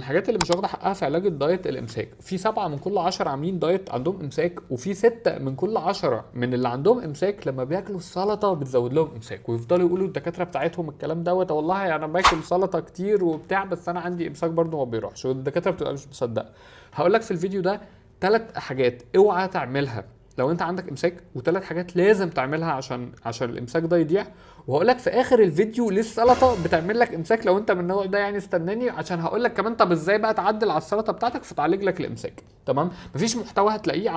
الحاجات اللي مش واخده حقها في علاج الدايت الامساك. في 7 من كل 10 عاملين دايت عندهم امساك، وفي 6 من كل 10 من اللي عندهم امساك لما بياكلوا السلطه بتزود لهم امساك، ويفضلوا يقولوا الدكاتره بتاعتهم الكلام دوت، والله انا باكل سلطه كتير وبتاع بس انا عندي امساك برضه ما بيروحش، والدكاتره بتبقى مش مصدقه. هقول لك في الفيديو ده 3 حاجات اوعى تعملها لو انت عندك امساك، و3 حاجات لازم تعملها عشان الامساك ده يضيع. وهقول لك في اخر الفيديو ليه السلطه بتعمل لك امساك لو انت من النوع ده، يعني استناني عشان هقول لك كمان طب ازاي بقى تعدل على السلطه بتاعتك فتعالج لك الامساك. تمام؟ مفيش محتوى هتلاقيه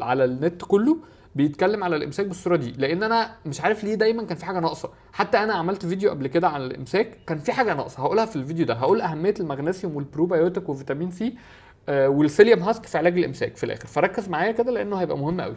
على النت كله بيتكلم على الامساك بالصوره دي، لان انا مش عارف ليه دايما كان في حاجه ناقصه. حتى انا عملت فيديو قبل كده عن الامساك كان في حاجه ناقصه، هقولها في الفيديو ده. هقول اهميه المغنيسيوم والبروبايوتيك وفيتامين سي والسيليوم هاسك في علاج الامساك في الاخر، فركز معايا كده لانه هيبقى مهم قوي.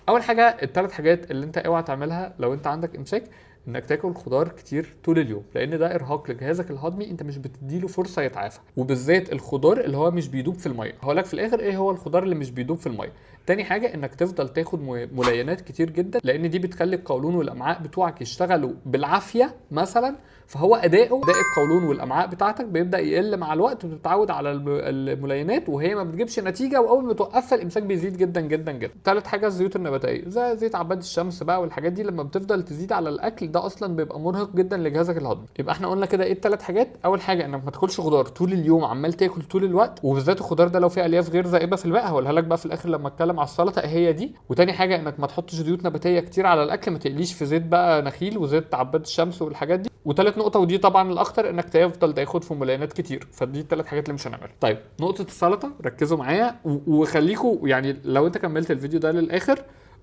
اول حاجه ال3 حاجات اللي انت اوعى تعملها لو انت عندك امساك، انك تاكل خضار كتير طول اليوم، لان ده ارهاق لجهازك الهضمي، انت مش بتديله فرصه يتعافى، وبالذات الخضار اللي هو مش بيدوب في الميه. هقول لك في الاخر ايه هو الخضار اللي مش بيدوب في الميه. تاني حاجه انك تفضل تاخد ملينات كتير جدا، لان دي بتخلي القولون والامعاء بتوعك يشتغلوا بالعافيه مثلا، فهو اداء القولون والامعاء بتاعتك بيبدا يقل مع الوقت، وتتعود على الملينات وهي ما بتجيبش نتيجه، واول ما توقفها الامساك بيزيد جدا جدا جدا. ثالث حاجه الزيوت النباتيه زي زيت عباد الشمس بقى والحاجات دي، لما بتفضل تزيد على الاكل ده اصلا بيبقى مرهق جدا لجهازك الهضمي. يبقى احنا قلنا كده ايه ال3 حاجات. اول حاجه انك ما تاكلش خضار طول اليوم عمال تاكل طول الوقت، وبالذات الخضار ده لو فيه الياف غير ذائبه في الماء، هقولها لك بقى في الاخر لما اتكلم على السلطه هي دي. وتاني حاجه انك ما تحطش زيوت نباتيه كتير على الاكل، ما تقليش في زيت بقى نخيل وزيت عباد الشمس والحاجات دي. وتالت نقطه ودي طبعا الاخطر، انك تفضل تاخد في ملينات كتير، فدي ال3 حاجات اللي مش هنعملها. طيب نقطه السلطه ركزوا معايا وخليكوا يعني لو انت كملت الفيديو ده للاخر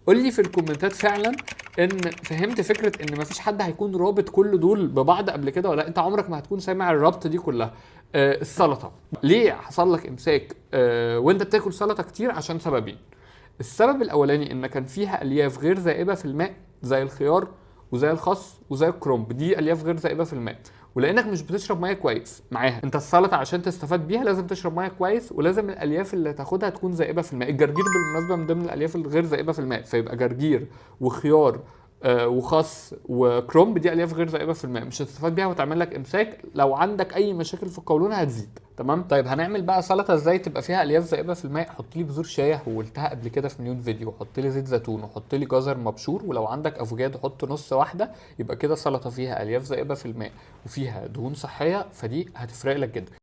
قول لي في الكومنتات فعلا ان فهمت فكره ان مفيش حد هيكون رابط كل دول ببعض قبل كده، ولا انت عمرك ما هتكون سامع الربط دي كلها. السلطه ليه حصل لك امساك وانت بتاكل سلطه كتير؟ عشان سببين. السبب الاولاني ان كان فيها الياف غير ذائبه في الماء زي الخيار وزي الخس وزي الكرنب، دي الياف غير ذائبه في الماء، ولانك مش بتشرب ميه كويس معاها. انت السلطه عشان تستفاد بيها لازم تشرب ميه كويس، ولازم الالياف اللي تاخدها تكون ذائبه في الماء. الجرجير بالمناسبه من ضمن الالياف الغير ذائبه في الماء، فيبقى جرجير وخيار وخس وكرنب دي الياف غير ذائبه في الماء، مش هتستفاد بيها وتعمل لك امساك. لو عندك اي مشاكل في القولون هتزيد. تمام؟ طيب هنعمل بقى سلطه ازاي تبقى فيها الياف ذائبه في الماء؟ حط لي بذور شاي، وقلتها قبل كده في مليون فيديو، حط لي زيت زيتون، وحط لي جزر مبشور، ولو عندك افوكادو حط نص واحده. يبقى كده سلطه فيها الياف ذائبه في الماء وفيها دهون صحيه، فدي هتفرق لك جدا.